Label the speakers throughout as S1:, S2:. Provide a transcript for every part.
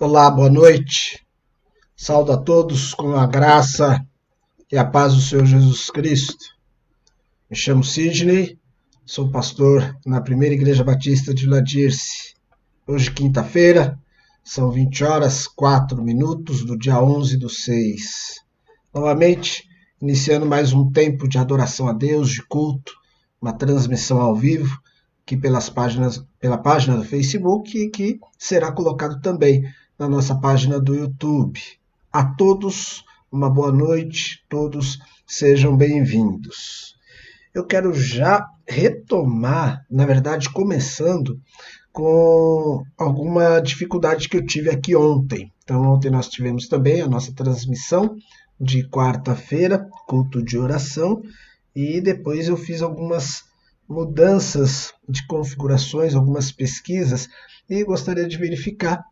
S1: Olá, boa noite. Saúdo a todos com a graça e a paz do Senhor Jesus Cristo. Me chamo Sidney, sou pastor na Primeira Igreja Batista de Vila Dirce. Hoje, quinta-feira, são 20 horas 4 minutos do dia 11/6. Novamente, iniciando mais um tempo de adoração a Deus, de culto, uma transmissão ao vivo, aqui pela página do Facebook e que será colocado também na nossa página do YouTube. A todos, uma boa noite, todos sejam bem-vindos. Eu quero já retomar, na verdade, começando com alguma dificuldade que eu tive aqui ontem. Então, ontem nós tivemos também a nossa transmissão de quarta-feira, culto de oração, e depois eu fiz algumas mudanças de configurações, algumas pesquisas, e gostaria de verificar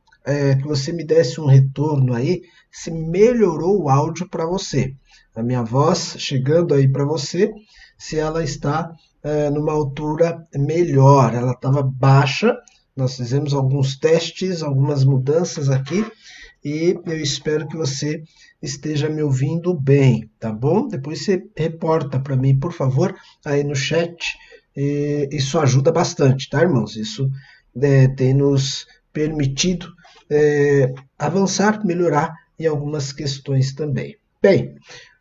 S1: que você me desse um retorno aí, se melhorou o áudio para você. A minha voz chegando aí para você, se ela está numa altura melhor. Ela estava baixa, nós fizemos alguns testes, algumas mudanças aqui, e eu espero que você esteja me ouvindo bem, tá bom? Depois você reporta para mim, por favor, aí no chat. Isso ajuda bastante, tá, irmãos? Isso tem nos permitido avançar, melhorar em algumas questões também. Bem,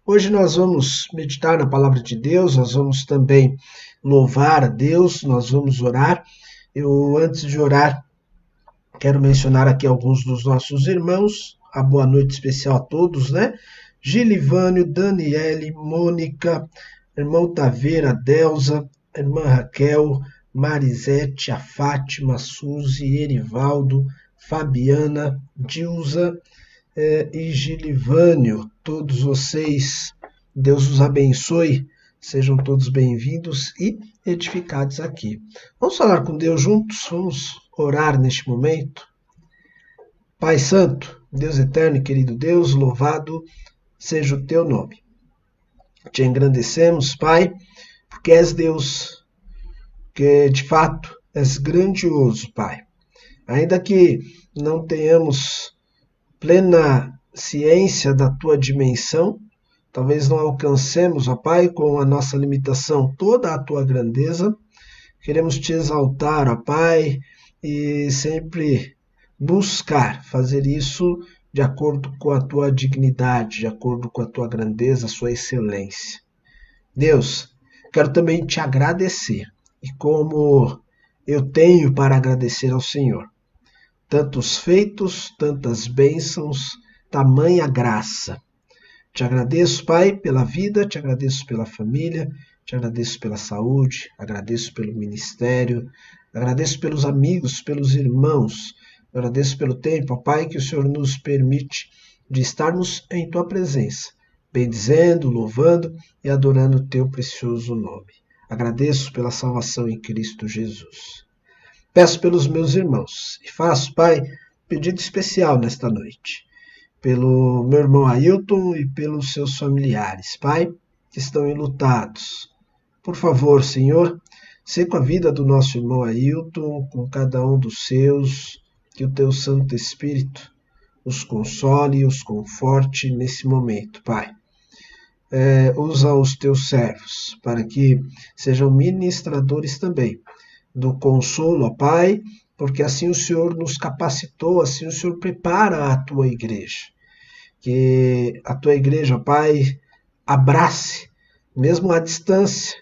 S1: hoje nós vamos meditar na palavra de Deus, nós vamos também louvar a Deus, nós vamos orar. Eu, antes de orar, quero mencionar aqui alguns dos nossos irmãos, a boa noite especial a todos, né? Gilivânio, Daniele, Mônica, irmão Taveira, Delza, irmã Raquel, Marisete, a Fátima, Suzy, Erivaldo, Fabiana, Dilza e Gilivânio, todos vocês, Deus os abençoe, sejam todos bem-vindos e edificados aqui. Vamos falar com Deus juntos, vamos orar neste momento. Pai Santo, Deus eterno e querido Deus, louvado seja o teu nome. Te engrandecemos, Pai, porque és Deus, que de fato és grandioso, Pai. Ainda que não tenhamos plena ciência da tua dimensão, talvez não alcancemos, ó Pai, com a nossa limitação, toda a tua grandeza. Queremos te exaltar, ó Pai, e sempre buscar fazer isso de acordo com a tua dignidade, de acordo com a tua grandeza, a sua excelência. Deus, quero também te agradecer, e como eu tenho para agradecer ao Senhor, tantos feitos, tantas bênçãos, tamanha graça. Te agradeço, Pai, pela vida, te agradeço pela família, te agradeço pela saúde, agradeço pelo ministério, agradeço pelos amigos, pelos irmãos, agradeço pelo tempo, Pai, que o Senhor nos permite de estarmos em tua presença, bendizendo, louvando e adorando o teu precioso nome. Agradeço pela salvação em Cristo Jesus. Peço pelos meus irmãos e faço, Pai, pedido especial nesta noite, pelo meu irmão Ailton e pelos seus familiares, Pai, que estão enlutados. Por favor, Senhor, sê com a vida do nosso irmão Ailton, com cada um dos seus, que o teu Santo Espírito os console e os conforte nesse momento, Pai. Usa os teus servos para que sejam ministradores também do consolo, ó Pai, porque assim o Senhor nos capacitou, assim o Senhor prepara a tua igreja. Que a tua igreja, ó Pai, abrace, mesmo à distância,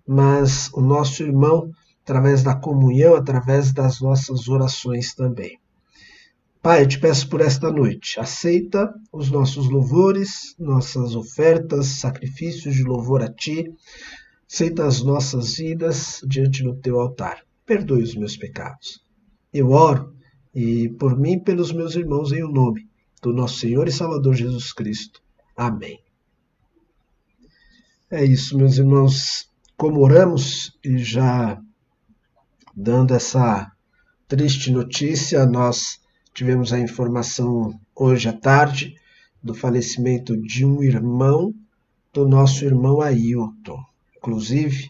S1: mas o nosso irmão, através da comunhão, através das nossas orações também. Pai, eu te peço por esta noite, aceita os nossos louvores, nossas ofertas, sacrifícios de louvor a Ti, aceita as nossas vidas diante do Teu altar. Perdoe os meus pecados. Eu oro e por mim e pelos meus irmãos em o nome do nosso Senhor e Salvador Jesus Cristo. Amém. É isso, meus irmãos. Como oramos e já dando essa triste notícia, nós tivemos a informação hoje à tarde do falecimento de um irmão, do nosso irmão Ailton. Inclusive,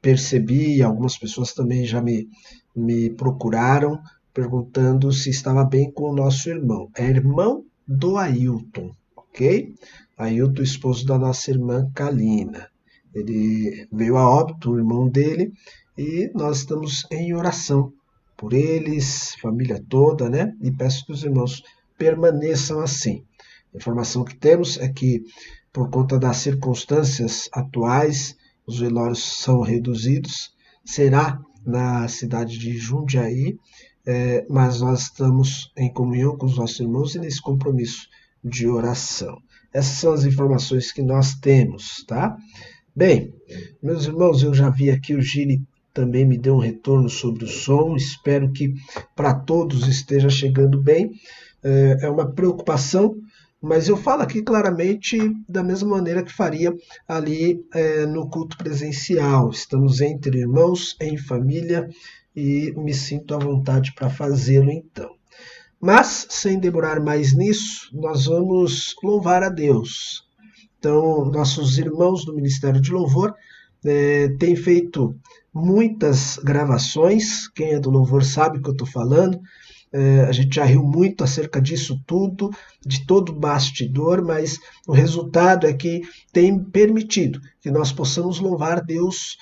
S1: percebi, algumas pessoas também já me procuraram, perguntando se estava bem com o nosso irmão. É irmão do Ailton, ok? Ailton, esposo da nossa irmã Kalina. Ele veio a óbito, o irmão dele, e nós estamos em oração por eles, família toda, né? E peço que os irmãos permaneçam assim. A informação que temos é que, por conta das circunstâncias atuais, os velórios são reduzidos. Será na cidade de Jundiaí, mas nós estamos em comunhão com os nossos irmãos e nesse compromisso de oração. Essas são as informações que nós temos, tá? Bem, meus irmãos, eu já vi aqui, o Gini também me deu um retorno sobre o som, espero que para todos esteja chegando bem. É uma preocupação, mas eu falo aqui claramente da mesma maneira que faria ali no culto presencial. Estamos entre irmãos, em família, e me sinto à vontade para fazê-lo então. Mas, sem demorar mais nisso, nós vamos louvar a Deus. Então, nossos irmãos do Ministério de Louvor têm feito muitas gravações. Quem é do Louvor sabe o que eu estou falando. A gente já riu muito acerca disso tudo, de todo o bastidor, mas o resultado é que tem permitido que nós possamos louvar Deus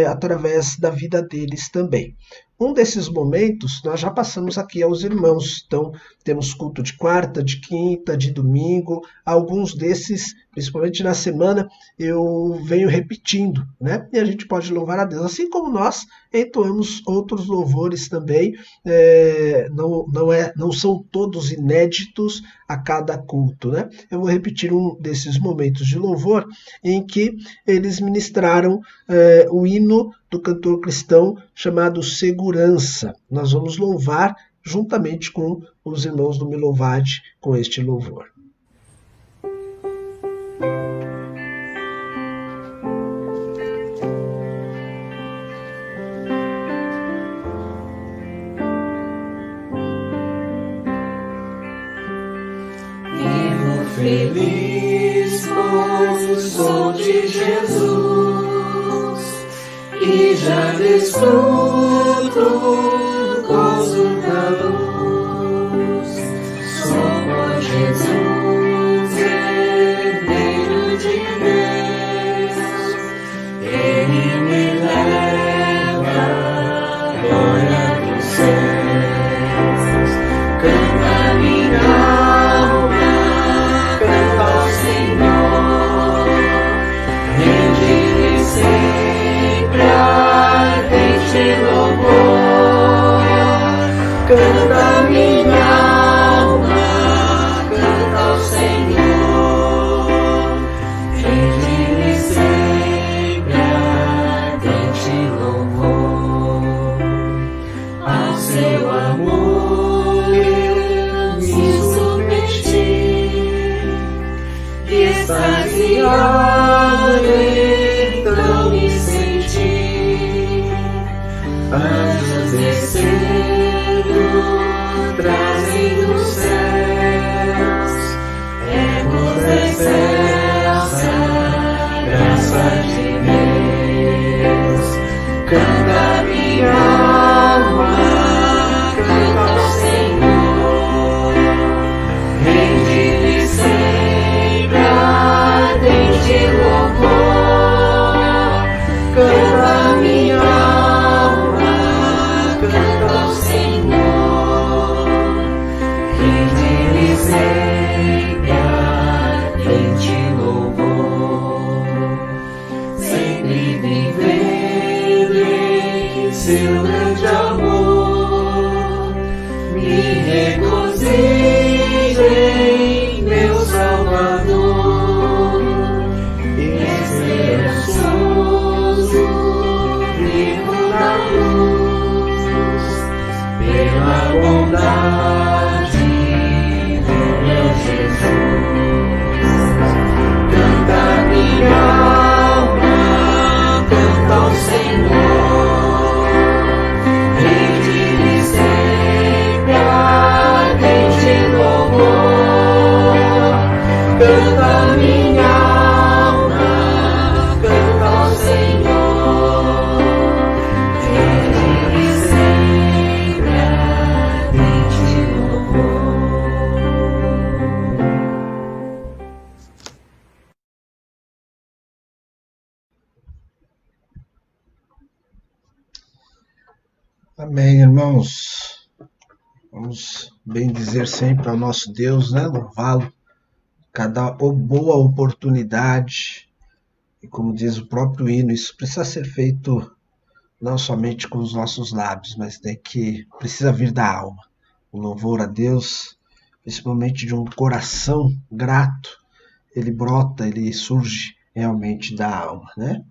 S1: através da vida deles também. Um desses momentos nós já passamos aqui aos irmãos, então temos culto de quarta, de quinta, de domingo, alguns desses, principalmente na semana, eu venho repetindo, né? E a gente pode louvar a Deus, assim como nós entoamos outros louvores também, não são todos inéditos a cada culto, né? Eu vou repetir um desses momentos de louvor em que eles ministraram o hino do cantor cristão chamado Segurança. Nós vamos louvar juntamente com os irmãos do Me Louvade com este louvor.
S2: Vivo feliz, pois sou de Jesus. E já desfruto gozo da luz. Sou por Jesus, herdeiro de Deus. Ele me leva à glória dos céus. Canta minha alma, canta ao Senhor. Rende-lhe sempre ardente louvor. Canta minha alma, canta ao Senhor. Rende-lhe sempre ardente louvor. Ao seu amor eu me submeti, extasiado então me senti. Anjos descendo, trazendo os céus, ecos da excelsa graça de Deus. Canta minha alma, canta ao Senhor. Rende-lhe sempre ardente louvor. Canta minha alma, canta ao Senhor. Rende-lhe sempre ardente louvor. Sempre vivendo em seu grande amor, me regozijo em meu Salvador. Esperançoso, vivo da luz, pela bondade do meu Jesus. Canta minha alma, canta ao Senhor. Rende-lhe sempre ardente louvor. Canta minha alma, canta ao Senhor. Rende-lhe sempre
S1: Amém, irmãos. Vamos bem dizer sempre ao nosso Deus, né? Louvá-lo. Cada boa oportunidade. E como diz o próprio hino, isso precisa ser feito não somente com os nossos lábios, mas precisa vir da alma. O louvor a Deus, principalmente de um coração grato, ele brota, ele surge realmente da alma, né?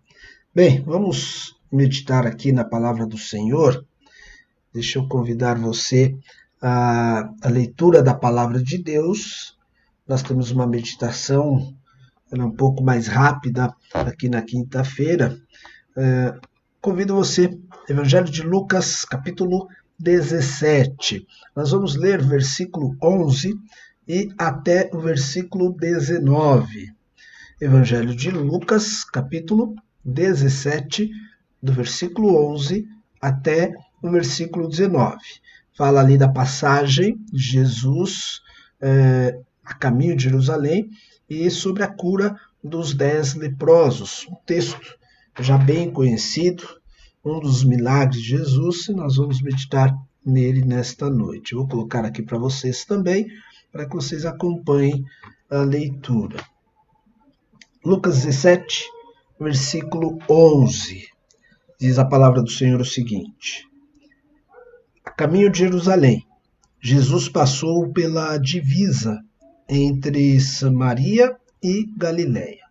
S1: Bem, vamos meditar aqui na palavra do Senhor. Deixa eu convidar você à leitura da palavra de Deus. Nós temos uma meditação um pouco mais rápida aqui na quinta-feira. Convido você, Evangelho de Lucas, capítulo 17. Nós vamos ler versículo 11 e até o versículo 19. Evangelho de Lucas, capítulo 17, do versículo 11 até o versículo 19. Fala ali da passagem de Jesus a caminho de Jerusalém e sobre a cura dos 10 leprosos. Um texto já bem conhecido, um dos milagres de Jesus, e nós vamos meditar nele nesta noite. Eu vou colocar aqui para vocês também, para que vocês acompanhem a leitura. Lucas 17, versículo 11. Diz a palavra do Senhor o seguinte: a caminho de Jerusalém, Jesus passou pela divisa entre Samaria e Galiléia.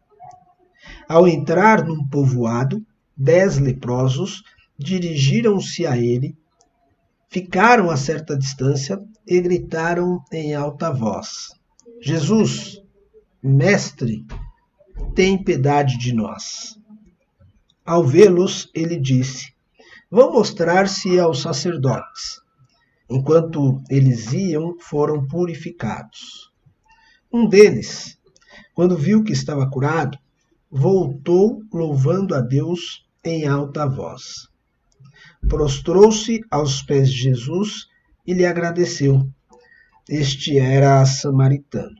S1: Ao entrar num povoado, 10 leprosos dirigiram-se a ele, ficaram a certa distância e gritaram em alta voz: Jesus, mestre, tem piedade de nós. Ao vê-los, ele disse: vão mostrar-se aos sacerdotes. Enquanto eles iam, foram purificados. Um deles, quando viu que estava curado, voltou louvando a Deus em alta voz. Prostrou-se aos pés de Jesus e lhe agradeceu. Este era samaritano.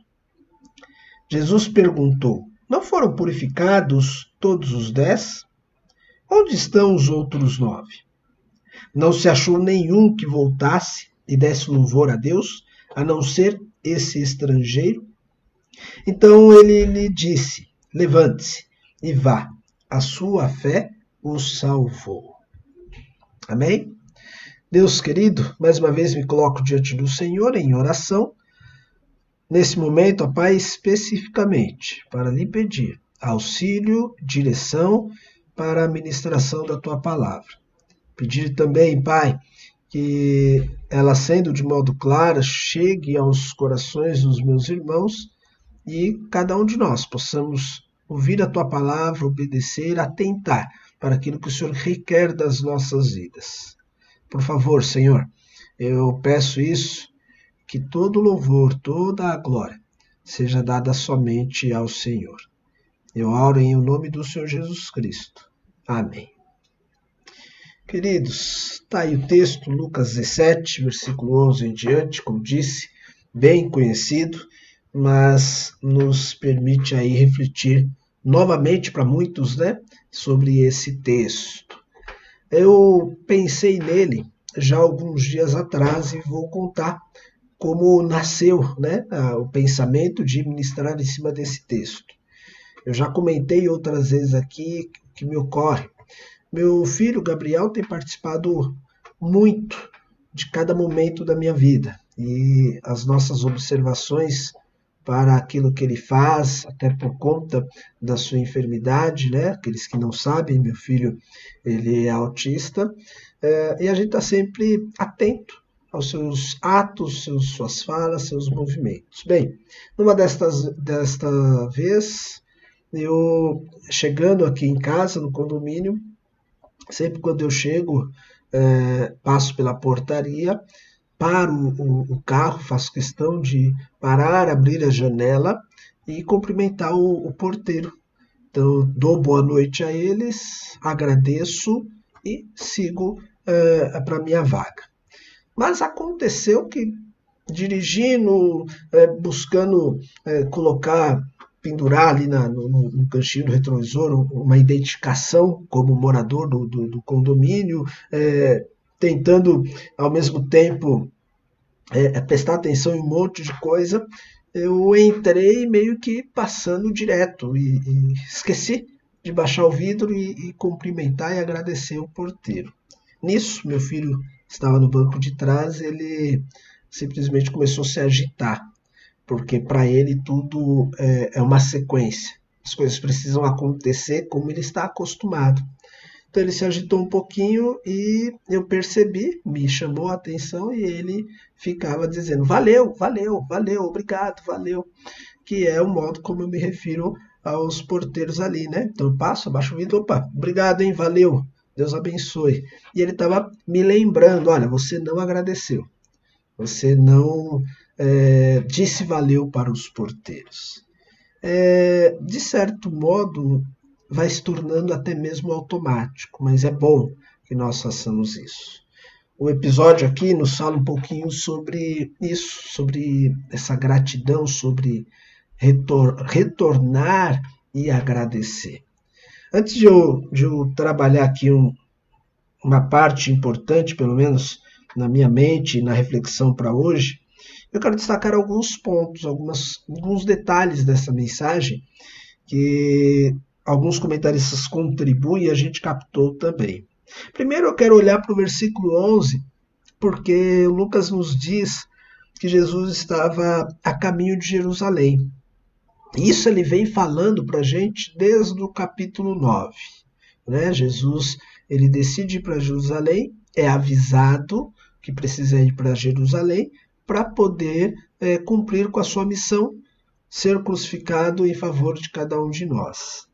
S1: Jesus perguntou: não foram purificados todos os 10? Onde estão os outros 9? Não se achou nenhum que voltasse e desse louvor a Deus, a não ser esse estrangeiro? Então ele lhe disse: levante-se e vá, a sua fé o salvou. Amém? Deus querido, mais uma vez me coloco diante do Senhor em oração, nesse momento, ó Pai, especificamente para lhe pedir auxílio, direção para a ministração da tua palavra. Pedir também, Pai, que ela, sendo de modo claro, chegue aos corações dos meus irmãos e cada um de nós possamos ouvir a tua palavra, obedecer, atentar para aquilo que o Senhor requer das nossas vidas. Por favor, Senhor, eu peço isso, que todo louvor, toda a glória seja dada somente ao Senhor. Eu oro em nome do Senhor Jesus Cristo. Amém. Queridos, está aí o texto, Lucas 17, versículo 11 em diante, como disse, bem conhecido, mas nos permite aí refletir novamente para muitos, né, sobre esse texto. Eu pensei nele já alguns dias atrás e vou contar como nasceu, né, o pensamento de ministrar em cima desse texto. Eu já comentei outras vezes aqui que me ocorre. Meu filho Gabriel tem participado muito de cada momento da minha vida e as nossas observações para aquilo que ele faz, até por conta da sua enfermidade, né? Aqueles que não sabem, meu filho ele é autista, e a gente está sempre atento aos seus atos, suas falas, seus movimentos. Bem, desta vez, eu chegando aqui em casa, no condomínio, sempre quando eu chego, passo pela portaria, paro o carro, faço questão de parar, abrir a janela e cumprimentar o porteiro. Então, dou boa noite a eles, agradeço e sigo para a minha vaga. Mas aconteceu que, dirigindo, buscando pendurar ali no canchinho do retrovisor uma identificação como morador do condomínio, tentando ao mesmo tempo prestar atenção em um monte de coisa, eu entrei meio que passando direto e esqueci de baixar o vidro e cumprimentar e agradecer o porteiro. Nisso, meu filho estava no banco de trás, ele simplesmente começou a se agitar, porque para ele tudo é uma sequência. As coisas precisam acontecer como ele está acostumado. Então ele se agitou um pouquinho e eu percebi, me chamou a atenção e ele ficava dizendo valeu, valeu, valeu, obrigado, valeu, que é o modo como eu me refiro aos porteiros ali, né? Então eu passo, abaixo o vidro, opa, obrigado, hein, valeu, Deus abençoe. E ele estava me lembrando, olha, você não agradeceu, você não disse valeu para os porteiros. De certo modo, vai se tornando até mesmo automático, mas é bom que nós façamos isso. O episódio aqui nos fala um pouquinho sobre isso, sobre essa gratidão, sobre retornar e agradecer. Antes de eu trabalhar aqui uma parte importante, pelo menos na minha mente e na reflexão para hoje, eu quero destacar alguns pontos, alguns detalhes dessa mensagem que alguns comentaristas contribuem e a gente captou também. Primeiro eu quero olhar para o versículo 11, porque Lucas nos diz que Jesus estava a caminho de Jerusalém. Isso ele vem falando para a gente desde o capítulo 9. Né? Jesus ele decide ir para Jerusalém, é avisado que precisa ir para Jerusalém para poder cumprir com a sua missão, ser crucificado em favor de cada um de nós.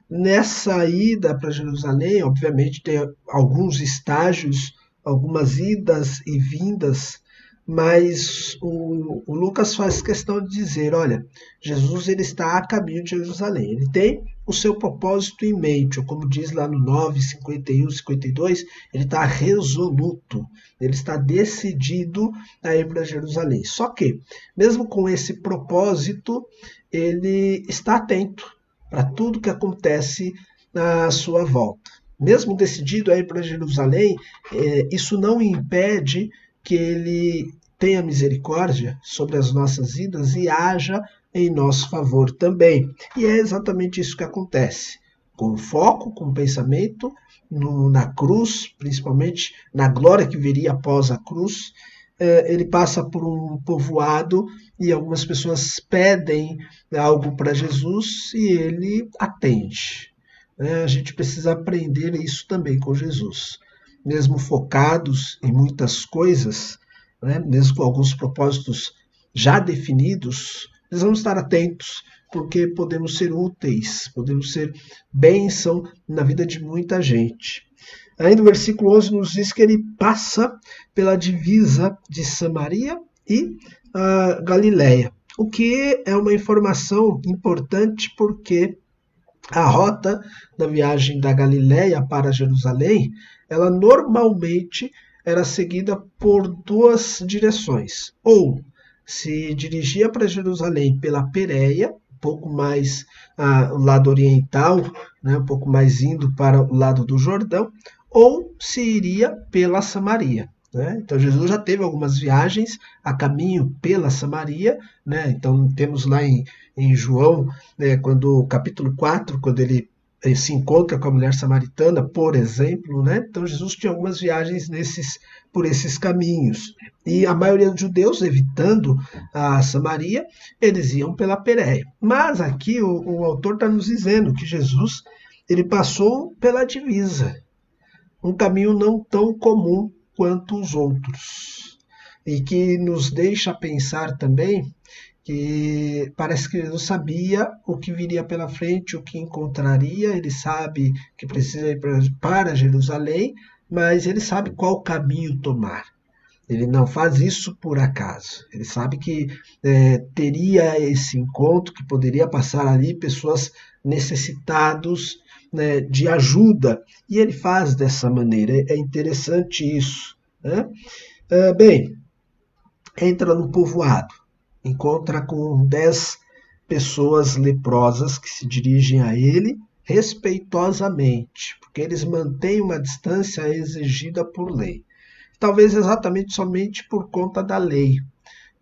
S1: Nessa ida para Jerusalém, obviamente, tem alguns estágios, algumas idas e vindas, mas o Lucas faz questão de dizer, olha, Jesus ele está a caminho de Jerusalém, ele tem o seu propósito em mente, ou como diz lá no 9, 51, 52, ele está resoluto, ele está decidido a ir para Jerusalém. Só que, mesmo com esse propósito, ele está atento para tudo que acontece na sua volta. Mesmo decidido a ir para Jerusalém, isso não impede que ele tenha misericórdia sobre as nossas vidas e haja em nosso favor também. E é exatamente isso que acontece. Com foco, com pensamento na cruz, principalmente na glória que viria após a cruz, ele passa por um povoado e algumas pessoas pedem algo para Jesus e ele atende. A gente precisa aprender isso também com Jesus. Mesmo focados em muitas coisas, mesmo com alguns propósitos já definidos, precisamos estar atentos, porque podemos ser úteis, podemos ser bênção na vida de muita gente. Ainda o versículo 11 nos diz que ele passa pela divisa de Samaria e Galileia, o que é uma informação importante porque a rota da viagem da Galileia para Jerusalém, ela normalmente era seguida por duas direções. Ou se dirigia para Jerusalém pela Pérea, um pouco mais o lado oriental, um pouco mais indo para o lado do Jordão, ou se iria pela Samaria. Então Jesus já teve algumas viagens a caminho pela Samaria, então temos lá em João, quando capítulo 4, quando ele se encontra com a mulher samaritana, por exemplo, então Jesus tinha algumas viagens por esses caminhos. E a maioria dos judeus, evitando a Samaria, eles iam pela Pérea. Mas aqui o autor está nos dizendo que Jesus ele passou pela divisa, um caminho não tão comum quanto os outros, e que nos deixa pensar também que parece que Jesus sabia o que viria pela frente, o que encontraria, ele sabe que precisa ir para Jerusalém, mas ele sabe qual caminho tomar. Ele não faz isso por acaso, ele sabe que teria esse encontro, que poderia passar ali pessoas necessitados de ajuda, e ele faz dessa maneira, é interessante isso. Bem, entra no povoado, encontra com 10 pessoas leprosas que se dirigem a ele respeitosamente, porque eles mantêm uma distância exigida por lei. talvez exatamente somente por conta da lei,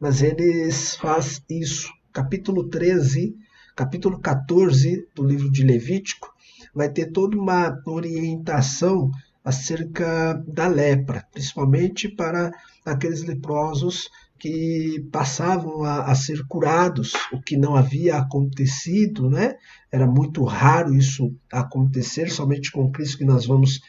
S1: mas eles fazem isso. Capítulo 13, capítulo 14 do livro de Levítico vai ter toda uma orientação acerca da lepra, principalmente para aqueles leprosos que passavam a ser curados, o que não havia acontecido, né? Era muito raro isso acontecer, somente com Cristo que nós vamos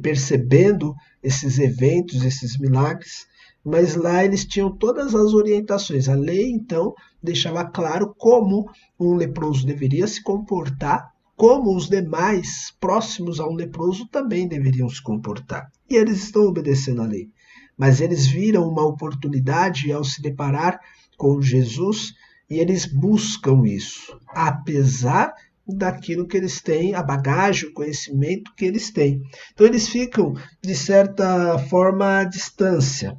S1: percebendo esses eventos, esses milagres, mas lá eles tinham todas as orientações. A lei, então, deixava claro como um leproso deveria se comportar, como os demais próximos a um leproso também deveriam se comportar. E eles estão obedecendo a lei. Mas eles viram uma oportunidade ao se deparar com Jesus e eles buscam isso, apesar daquilo que eles têm, a bagagem, o conhecimento que eles têm. Então eles ficam, de certa forma, à distância,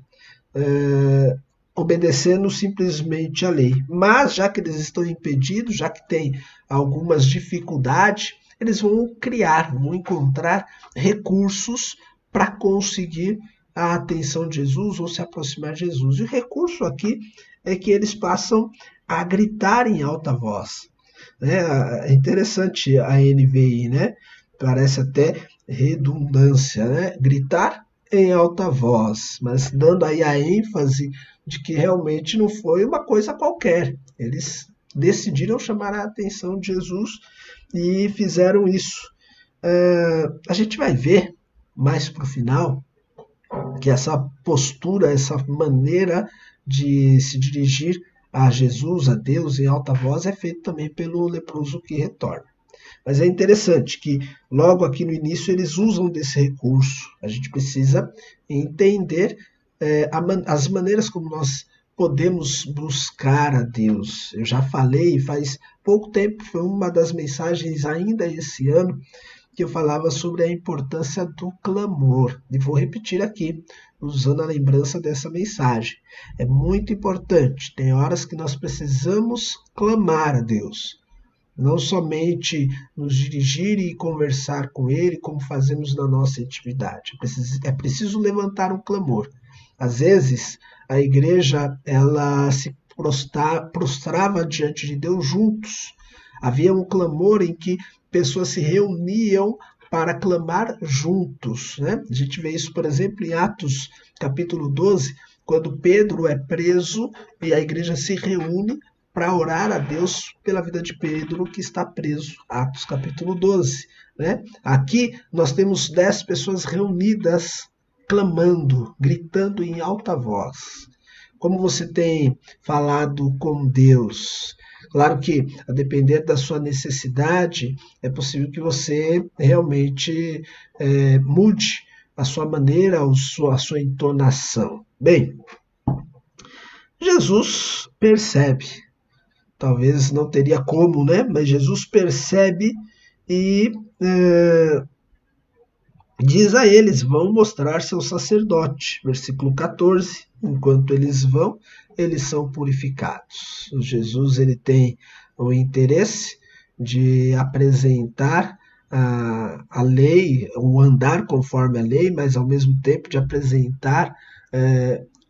S1: obedecendo simplesmente a lei. Mas, já que eles estão impedidos, já que têm algumas dificuldades, eles vão criar, vão encontrar recursos para conseguir a atenção de Jesus ou se aproximar de Jesus. E o recurso aqui é que eles passam a gritar em alta voz. É interessante a NVI, né? Parece até redundância, né? Gritar em alta voz, mas dando aí a ênfase de que realmente não foi uma coisa qualquer. Eles decidiram chamar a atenção de Jesus e fizeram isso. A gente vai ver mais para o final que essa postura, essa maneira de se dirigir a Jesus, a Deus em alta voz, é feito também pelo leproso que retorna. Mas é interessante que logo aqui no início eles usam desse recurso. A gente precisa entender as maneiras como nós podemos buscar a Deus. Eu já falei faz pouco tempo, foi uma das mensagens ainda esse ano, que eu falava sobre a importância do clamor. E vou repetir aqui, usando a lembrança dessa mensagem. É muito importante. Tem horas que nós precisamos clamar a Deus. Não somente nos dirigir e conversar com Ele, como fazemos na nossa intimidade. É preciso levantar um clamor. Às vezes, a igreja ela se prostrava diante de Deus juntos. Havia um clamor em que pessoas se reuniam para clamar juntos, né? A gente vê isso, por exemplo, em Atos capítulo 12, quando Pedro é preso e a igreja se reúne para orar a Deus pela vida de Pedro, que está preso. Atos capítulo 12. Né? Aqui nós temos 10 pessoas reunidas, clamando, gritando em alta voz. Como você tem falado com Deus? Claro que, a depender da sua necessidade, é possível que você realmente mude a sua maneira, a sua entonação. Bem, Jesus percebe, talvez não teria como, né? Mas Jesus percebe e diz a eles, vão mostrar seu sacerdote. Versículo 14, enquanto eles vão, eles são purificados. Jesus ele tem o interesse de apresentar a lei, o andar conforme a lei, mas ao mesmo tempo de apresentar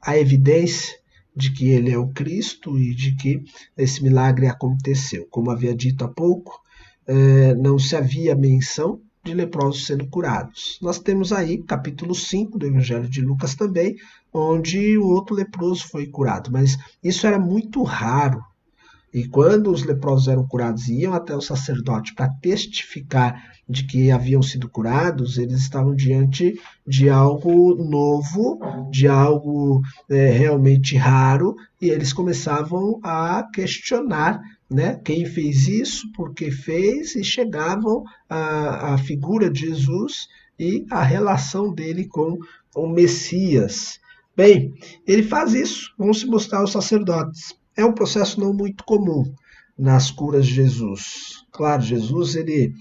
S1: a evidência de que ele é o Cristo e de que esse milagre aconteceu. Como havia dito há pouco, não se havia menção de leprosos sendo curados. Nós temos aí capítulo 5 do Evangelho de Lucas também, onde o outro leproso foi curado, mas isso era muito raro. E quando os leprosos eram curados e iam até o sacerdote para testificar de que haviam sido curados, eles estavam diante de algo novo, de algo realmente raro, e eles começavam a questionar, né, quem fez isso, por que fez, e chegavam à figura de Jesus e à relação dele com o Messias. Bem, ele faz isso, vão se mostrar os sacerdotes. É um processo não muito comum nas curas de Jesus. Claro, Jesus ele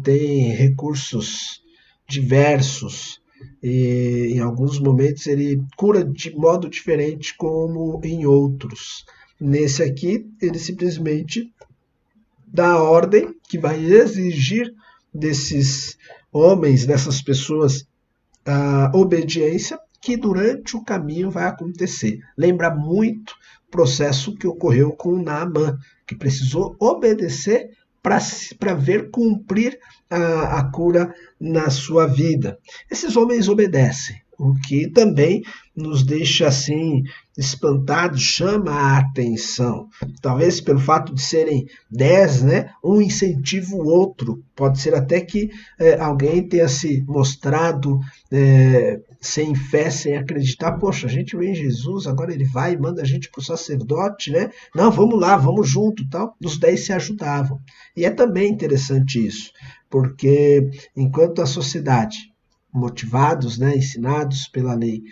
S1: tem recursos diversos e em alguns momentos ele cura de modo diferente como em outros. Nesse aqui, ele simplesmente dá a ordem que vai exigir desses homens, dessas pessoas, a obediência, que durante o caminho vai acontecer. Lembra muito o processo que ocorreu com Naamã, que precisou obedecer para ver cumprir a cura na sua vida. Esses homens obedecem, o que também nos deixa assim espantados, chama a atenção. Talvez pelo fato de serem 10, né, um incentiva o outro. Pode ser até que alguém tenha se mostrado sem fé, sem acreditar. Poxa, a gente vê em Jesus, agora ele vai e manda a gente para o sacerdote, né? Não, vamos lá, vamos junto, tal. Os 10 se ajudavam. E é também interessante isso, porque enquanto a sociedade, motivados, né, ensinados pela lei,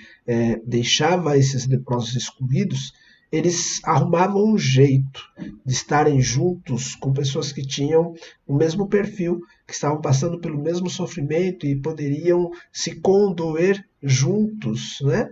S1: deixava esses leprosos excluídos, eles arrumavam um jeito de estarem juntos com pessoas que tinham o mesmo perfil, que estavam passando pelo mesmo sofrimento e poderiam se condoer juntos, né?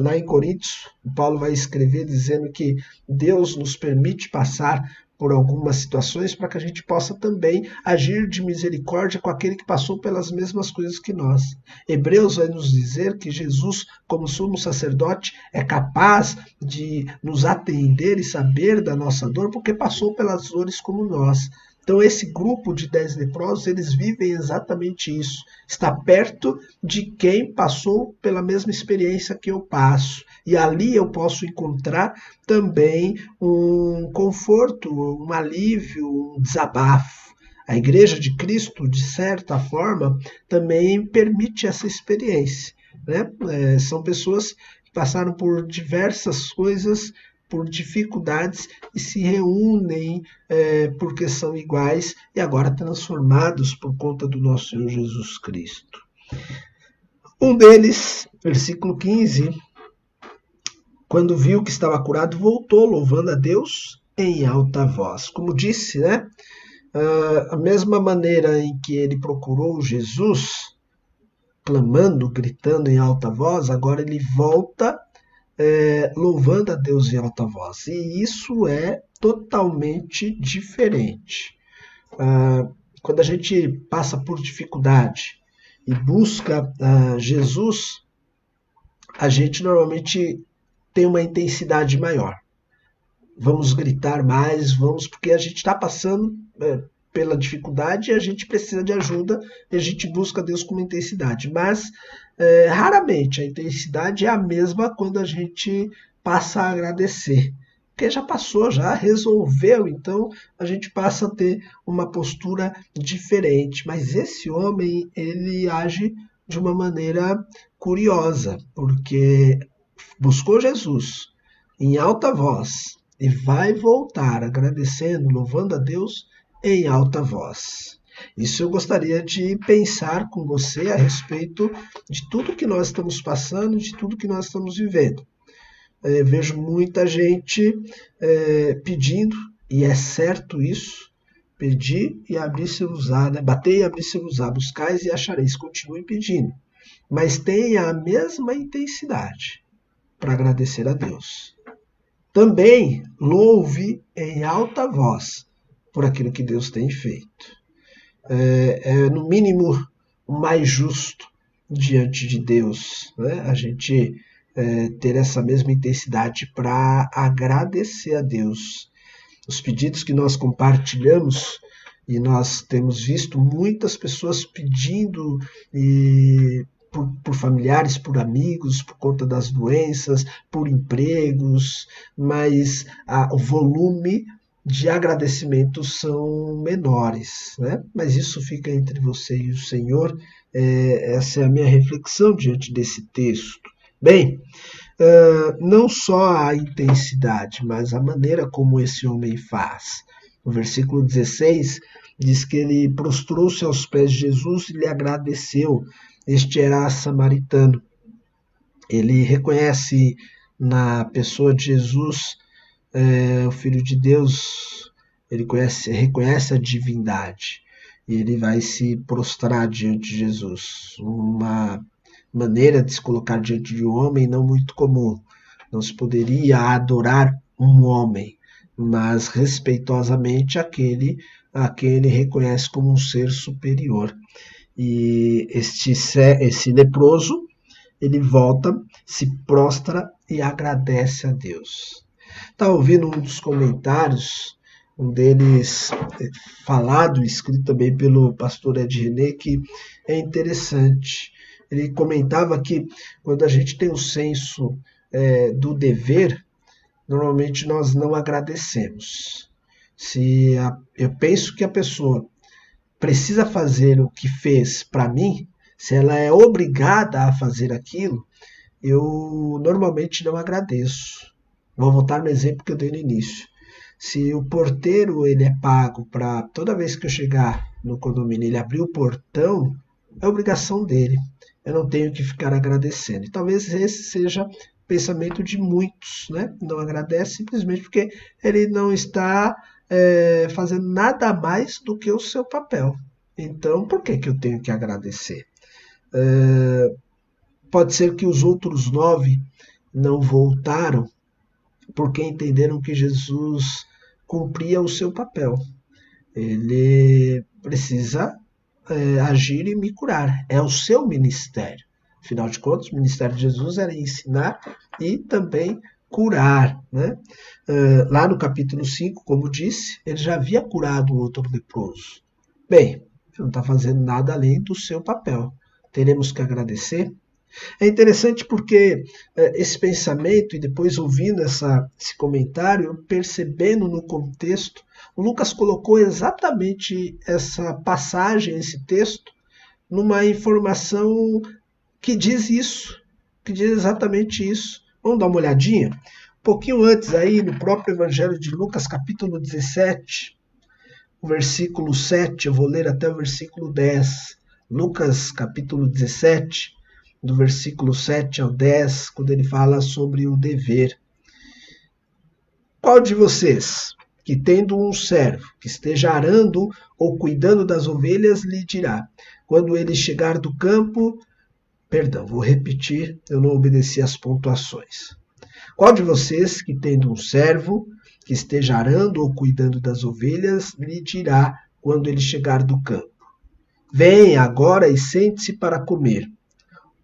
S1: Lá em Coríntios, o Paulo vai escrever dizendo que Deus nos permite passar por algumas situações para que a gente possa também agir de misericórdia com aquele que passou pelas mesmas coisas que nós. Hebreus vai nos dizer que Jesus, como sumo sacerdote, é capaz de nos atender e saber da nossa dor porque passou pelas dores como nós. Então esse grupo de 10 leprosos, eles vivem exatamente isso. Está perto de quem passou pela mesma experiência que eu passo. E ali eu posso encontrar também um conforto, um alívio, um desabafo. A Igreja de Cristo, de certa forma, também permite essa experiência, né? São pessoas que passaram por diversas coisas, por dificuldades e se reúnem porque são iguais e agora transformados por conta do nosso Senhor Jesus Cristo. Um deles, versículo 15, quando viu que estava curado, voltou louvando a Deus em alta voz. Como disse, né? A mesma maneira em que ele procurou Jesus, clamando, gritando em alta voz, agora ele volta louvando a Deus em alta voz. E isso é totalmente diferente. Quando a gente passa por dificuldade e busca Jesus, a gente normalmente tem uma intensidade maior. Vamos gritar mais, porque a gente está passando pela dificuldade e a gente precisa de ajuda e a gente busca Deus com uma intensidade. Mas raramente a intensidade é a mesma quando a gente passa a agradecer. Porque já passou, já resolveu, então a gente passa a ter uma postura diferente. Mas esse homem, ele age de uma maneira curiosa, porque buscou Jesus em alta voz e vai voltar agradecendo, louvando a Deus em alta voz. Isso eu gostaria de pensar com você a respeito de tudo que nós estamos passando, de tudo que nós estamos vivendo. Vejo muita gente pedindo, e é certo isso, pedir e abrir-se-vos-á, né? Bater e abrir-se-vos-á, buscais e achareis, continuem pedindo. Mas tenha a mesma intensidade para agradecer a Deus. Também louve em alta voz por aquilo que Deus tem feito. No mínimo, o mais justo diante de Deus, né? A gente ter essa mesma intensidade para agradecer a Deus. Os pedidos que nós compartilhamos, e nós temos visto muitas pessoas pedindo por familiares, por amigos, por conta das doenças, por empregos, mas o volume de agradecimentos são menores, né? Mas isso fica entre você e o Senhor. Essa é a minha reflexão diante desse texto. Bem, não só a intensidade, mas a maneira como esse homem faz. No versículo 16, diz que ele prostrou-se aos pés de Jesus e lhe agradeceu. Este era samaritano. Ele reconhece na pessoa de Jesus, o Filho de Deus, ele reconhece a divindade. E ele vai se prostrar diante de Jesus. Uma maneira de se colocar diante de um homem não muito comum. Não se poderia adorar um homem, mas respeitosamente aquele a quem ele reconhece como um ser superior. E esse leproso, ele volta, se prostra e agradece a Deus. Estava ouvindo um dos comentários, um deles falado, escrito também pelo pastor Ed René, que é interessante. Ele comentava que quando a gente tem o senso do dever, normalmente nós não agradecemos. Eu penso que a pessoa precisa fazer o que fez para mim, se ela é obrigada a fazer aquilo, eu normalmente não agradeço. Vou voltar no exemplo que eu dei no início. Se o porteiro ele é pago para toda vez que eu chegar no condomínio ele abrir o portão, é obrigação dele. Eu não tenho que ficar agradecendo. E talvez esse seja o pensamento de muitos, né? Não agradece simplesmente porque ele não está fazendo nada mais do que o seu papel. Então, por que eu tenho que agradecer? Pode ser que os outros 9 não voltaram porque entenderam que Jesus cumpria o seu papel. Ele precisa agir e me curar. É o seu ministério. Afinal de contas, o ministério de Jesus era ensinar e também curar. Né? Lá no capítulo 5, como disse, ele já havia curado o outro leproso. Bem, ele não está fazendo nada além do seu papel. Teremos que agradecer. É interessante porque esse pensamento, e depois ouvindo esse comentário, percebendo no contexto, o Lucas colocou exatamente essa passagem, esse texto, numa informação que diz isso, que diz exatamente isso. Vamos dar uma olhadinha? Um pouquinho antes aí, no próprio Evangelho de Lucas, capítulo 17, o versículo 7, eu vou ler até o versículo 10. Lucas, capítulo 17, do versículo 7 ao 10, quando ele fala sobre o dever. Qual de vocês, que tendo um servo, que esteja arando ou cuidando das ovelhas, lhe dirá, quando ele chegar do campo... Perdão, vou repetir, eu não obedeci às pontuações. Qual de vocês, que tendo um servo, que esteja arando ou cuidando das ovelhas, lhe dirá, quando ele chegar do campo, venha agora e sente-se para comer?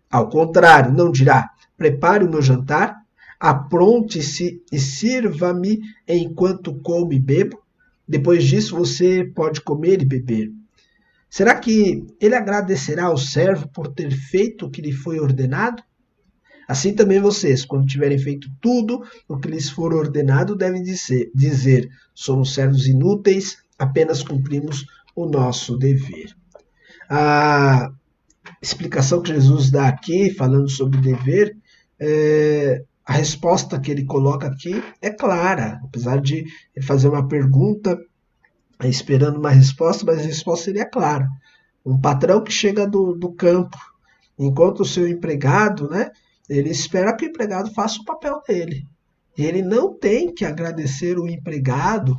S1: Ao contrário, não dirá, prepare o meu jantar, apronte-se e sirva-me enquanto como e bebo. Depois disso você pode comer e beber. Será que ele agradecerá ao servo por ter feito o que lhe foi ordenado? Assim também vocês, quando tiverem feito tudo o que lhes for ordenado, devem dizer, somos servos inúteis, apenas cumprimos o nosso dever. A explicação que Jesus dá aqui, falando sobre o dever, a resposta que ele coloca aqui é clara, apesar de ele fazer uma pergunta esperando uma resposta, mas a resposta seria clara. Um patrão que chega do campo, enquanto o seu empregado, né, ele espera que o empregado faça o papel dele. E ele não tem que agradecer o empregado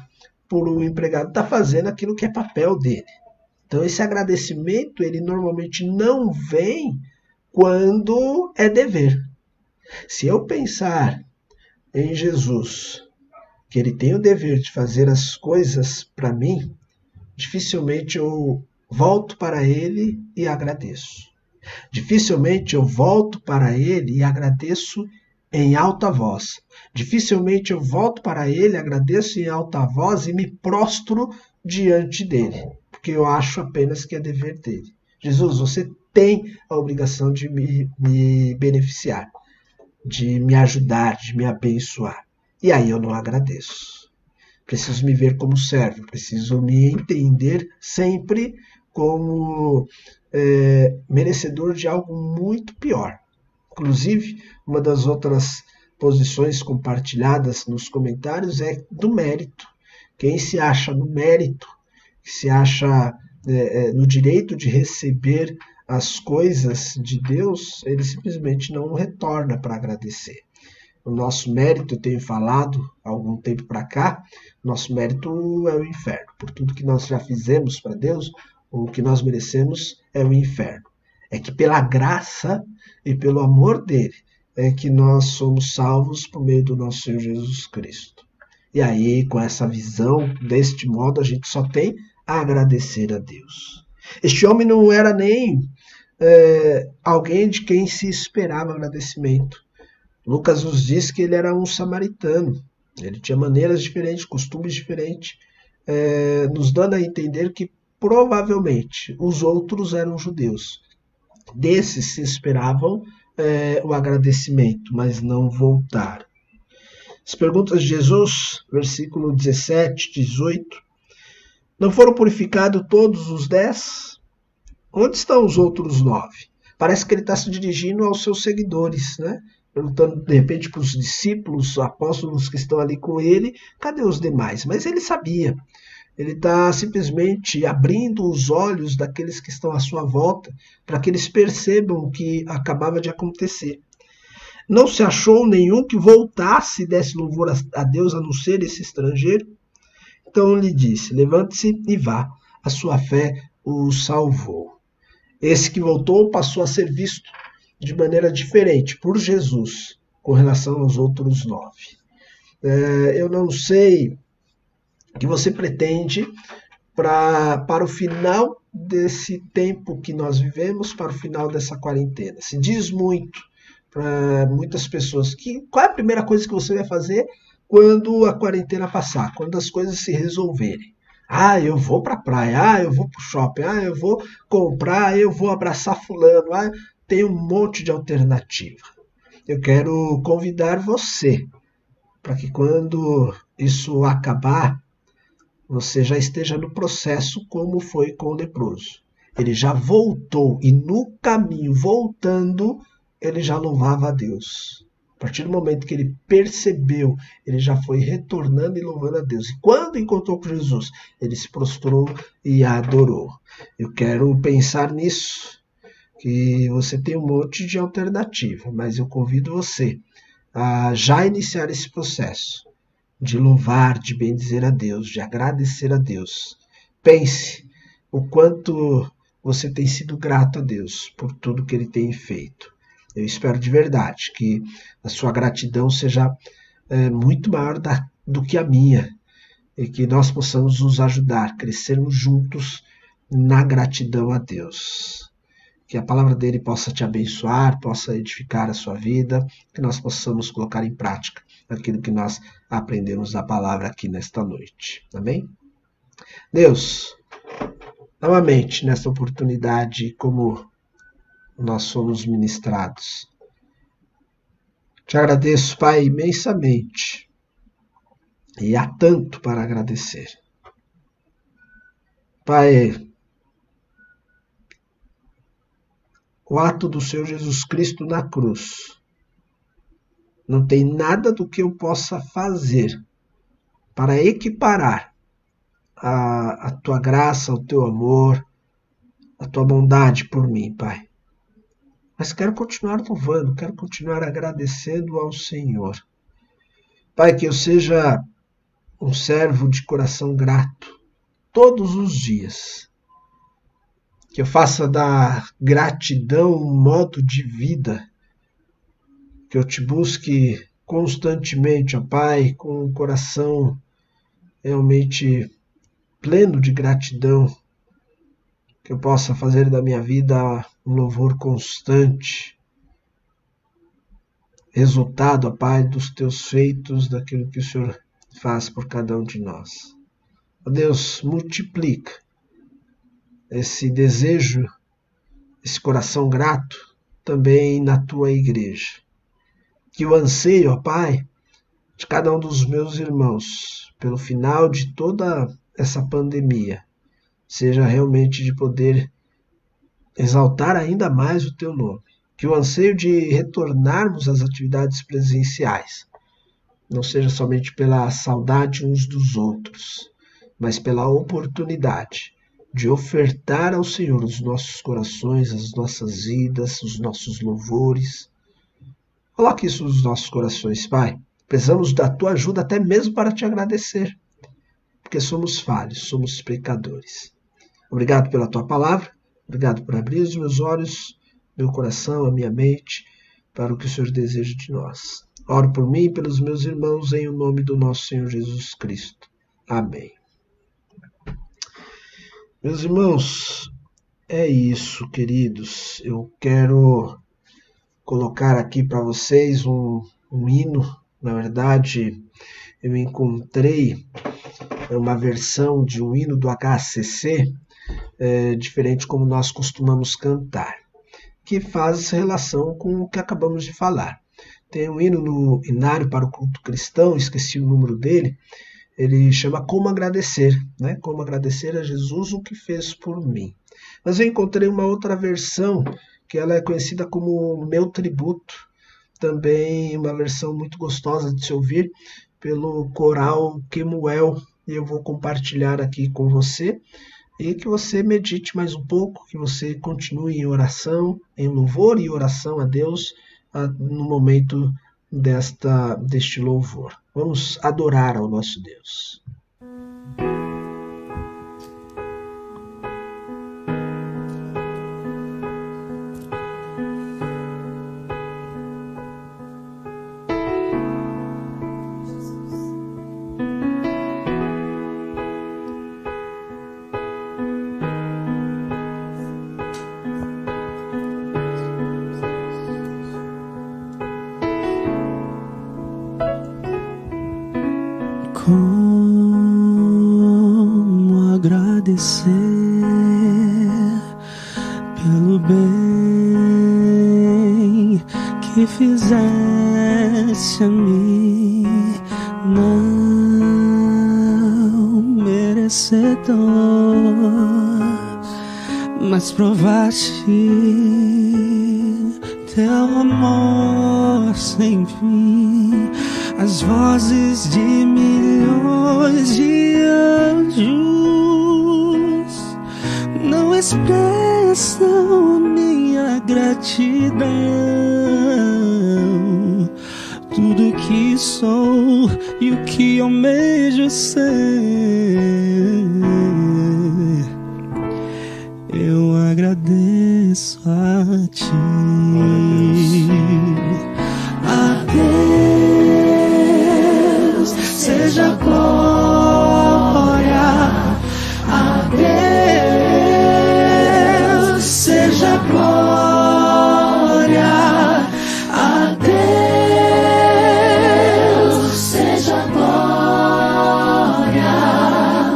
S1: por o empregado estar fazendo aquilo que é papel dele. Então esse agradecimento, ele normalmente não vem quando é dever. Se eu pensar em Jesus, que ele tem o dever de fazer as coisas para mim, dificilmente eu volto para ele e agradeço. Dificilmente eu volto para ele e agradeço em alta voz. Dificilmente eu volto para ele, agradeço em alta voz e me prostro diante dele, porque eu acho apenas que é dever dele. Jesus, você tem a obrigação de me beneficiar, de me ajudar, de me abençoar. E aí eu não agradeço. Preciso me ver como servo, preciso me entender sempre como merecedor de algo muito pior. Inclusive, uma das outras posições compartilhadas nos comentários é do mérito. Quem se acha no mérito, que se acha no direito de receber as coisas de Deus, ele simplesmente não retorna para agradecer. O nosso mérito, eu tenho falado há algum tempo para cá, nosso mérito é o inferno. Por tudo que nós já fizemos para Deus, o que nós merecemos é o inferno. É que pela graça e pelo amor dele é que nós somos salvos por meio do nosso Senhor Jesus Cristo. E aí, com essa visão, deste modo, a gente só tem a agradecer a Deus. Este homem não era nem alguém de quem se esperava agradecimento. Lucas nos diz que ele era um samaritano. Ele tinha maneiras diferentes, costumes diferentes, nos dando a entender que provavelmente os outros eram judeus. Desses se esperavam o agradecimento, mas não voltaram. As perguntas de Jesus, versículo 17, 18. Não foram purificados todos os 10? Onde estão os outros 9? Parece que ele está se dirigindo aos seus seguidores, né? Perguntando de repente para os discípulos, apóstolos que estão ali com ele, cadê os demais? Mas ele sabia. Ele está simplesmente abrindo os olhos daqueles que estão à sua volta para que eles percebam o que acabava de acontecer. Não se achou nenhum que voltasse e desse louvor a Deus a não ser esse estrangeiro? Então lhe disse, levante-se e vá, a sua fé o salvou. Esse que voltou passou a ser visto de maneira diferente por Jesus com relação aos outros 9. Eu não sei o que você pretende para o final desse tempo que nós vivemos, para o final dessa quarentena. Se diz muito para muitas pessoas qual é a primeira coisa que você vai fazer quando a quarentena passar, quando as coisas se resolverem. Eu vou para a praia, eu vou para o shopping, eu vou comprar, eu vou abraçar fulano, tem um monte de alternativa. Eu quero convidar você para que quando isso acabar, você já esteja no processo como foi com o leproso. Ele já voltou e no caminho, voltando, ele já louvava a Deus. A partir do momento que ele percebeu, ele já foi retornando e louvando a Deus. E quando encontrou com Jesus, ele se prostrou e adorou. Eu quero pensar nisso, que você tem um monte de alternativa, mas eu convido você a já iniciar esse processo de louvar, de bendizer a Deus, de agradecer a Deus. Pense o quanto você tem sido grato a Deus por tudo que Ele tem feito. Eu espero de verdade que a sua gratidão seja muito maior do que a minha e que nós possamos nos ajudar, crescermos juntos na gratidão a Deus. Que a palavra dele possa te abençoar, possa edificar a sua vida, que nós possamos colocar em prática aquilo que nós aprendemos da palavra aqui nesta noite. Amém? Deus, novamente, nesta oportunidade, como nós somos ministrados, te agradeço, Pai, imensamente, e há tanto para agradecer. Pai, o ato do Senhor Jesus Cristo na cruz não tem nada do que eu possa fazer para equiparar a tua graça, o teu amor, a tua bondade por mim, Pai. Mas quero continuar louvando, quero continuar agradecendo ao Senhor. Pai, que eu seja um servo de coração grato todos os dias. Que eu faça da gratidão um modo de vida. Que eu te busque constantemente, ó Pai, com um coração realmente pleno de gratidão. Que eu possa fazer da minha vida um louvor constante. Resultado, ó Pai, dos teus feitos, daquilo que o Senhor faz por cada um de nós. Ó Deus, multiplica esse desejo, esse coração grato, também na tua igreja. Que o anseio, ó Pai, de cada um dos meus irmãos, pelo final de toda essa pandemia, seja realmente de poder exaltar ainda mais o teu nome. Que o anseio de retornarmos às atividades presenciais não seja somente pela saudade uns dos outros, mas pela oportunidade de ofertar ao Senhor os nossos corações, as nossas vidas, os nossos louvores. Coloque isso nos nossos corações, Pai. Precisamos da tua ajuda até mesmo para te agradecer, porque somos falhos, somos pecadores. Obrigado pela tua palavra, obrigado por abrir os meus olhos, meu coração, a minha mente, para o que o Senhor deseja de nós. Oro por mim e pelos meus irmãos, em o nome do nosso Senhor Jesus Cristo. Amém. Meus irmãos, É isso, queridos. Eu quero colocar aqui para vocês um hino. Na verdade, eu encontrei uma versão de um hino do HCC, diferente como nós costumamos cantar, que faz relação com o que acabamos de falar. Tem um hino no Inário para o Culto Cristão, esqueci o número dele, ele chama Como Agradecer, né? Como agradecer a Jesus o que fez por mim. Mas eu encontrei uma outra versão, que ela é conhecida como Meu Tributo, também uma versão muito gostosa de se ouvir, pelo coral Kemuel, e eu vou compartilhar aqui com você, e que você medite mais um pouco, que você continue em oração, em louvor e oração a Deus, no momento deste louvor. Vamos adorar ao nosso Deus.
S3: Como agradecer pelo bem que fizeste a mim, não merecedor, mas provaste teu amor sem fim. As vozes de milhões de anjos não expressam a minha gratidão. Tudo que sou e o que almejo ser, eu agradeço a ti. A Deus seja glória, a Deus seja glória, a Deus seja glória,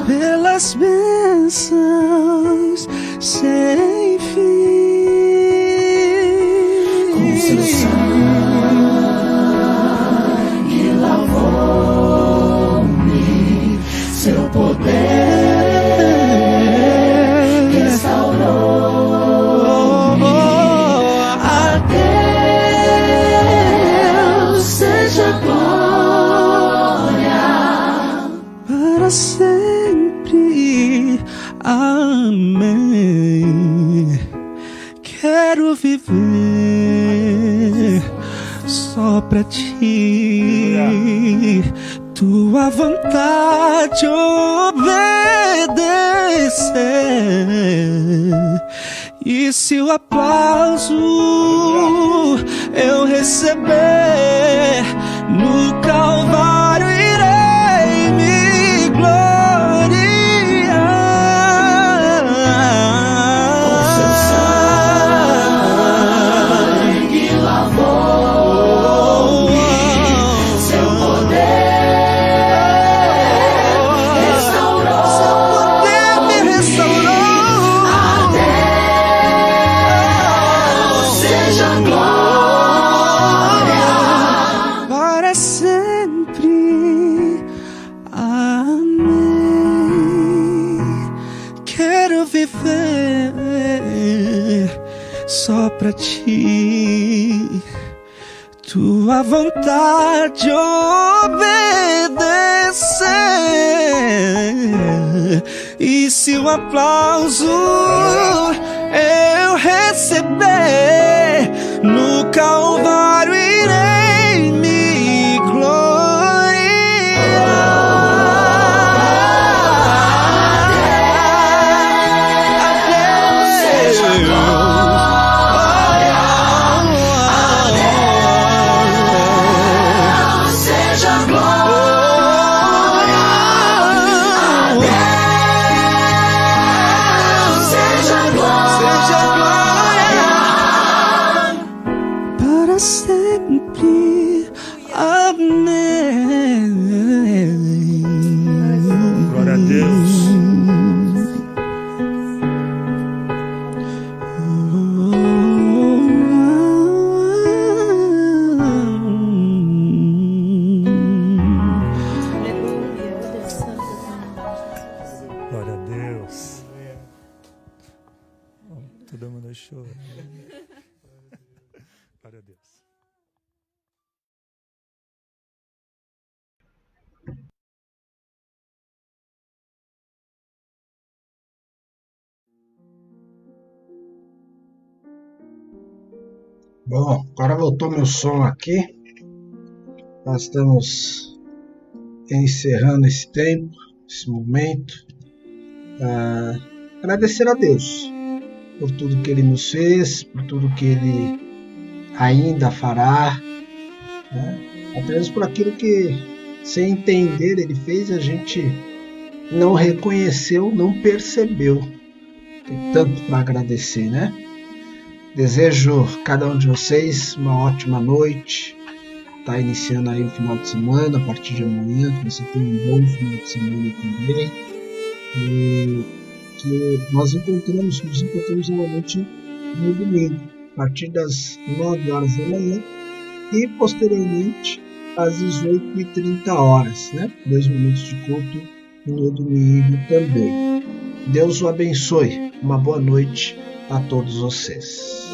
S3: pelas bênçãos sem fim. Com seu sangue lavou-me, seu poder restaurou. A Deus seja glória para sempre. Amém. Quero viver só pra ti, tua vontade obedecer. E se o aplauso eu receber, no Calvário irei me gloriar. Com seu sangue lavou-me, seu poder restaurou. Seu poder me restaurou. A Deus seja glória para sempre. Amém. Quero viver só pra ti, tua vontade obedecer. E se o aplauso eu receber, no Calvário irei me gloriar.
S1: Bom, agora voltou meu som aqui. Nós estamos encerrando esse tempo, esse momento. Agradecer a Deus por tudo que Ele nos fez, por tudo que Ele ainda fará, né? Apenas por aquilo que, sem entender, Ele fez, a gente não reconheceu, não percebeu. Tem tanto para agradecer, né? Desejo a cada um de vocês uma ótima noite. Está iniciando aí o final de semana, a partir de amanhã, que você tenha um bom final de semana também. E que nós nos encontramos novamente no domingo, a partir das 9 horas da manhã e posteriormente às 18h30, né? 2 minutos de culto no domingo também. Deus o abençoe. Uma boa noite a todos vocês.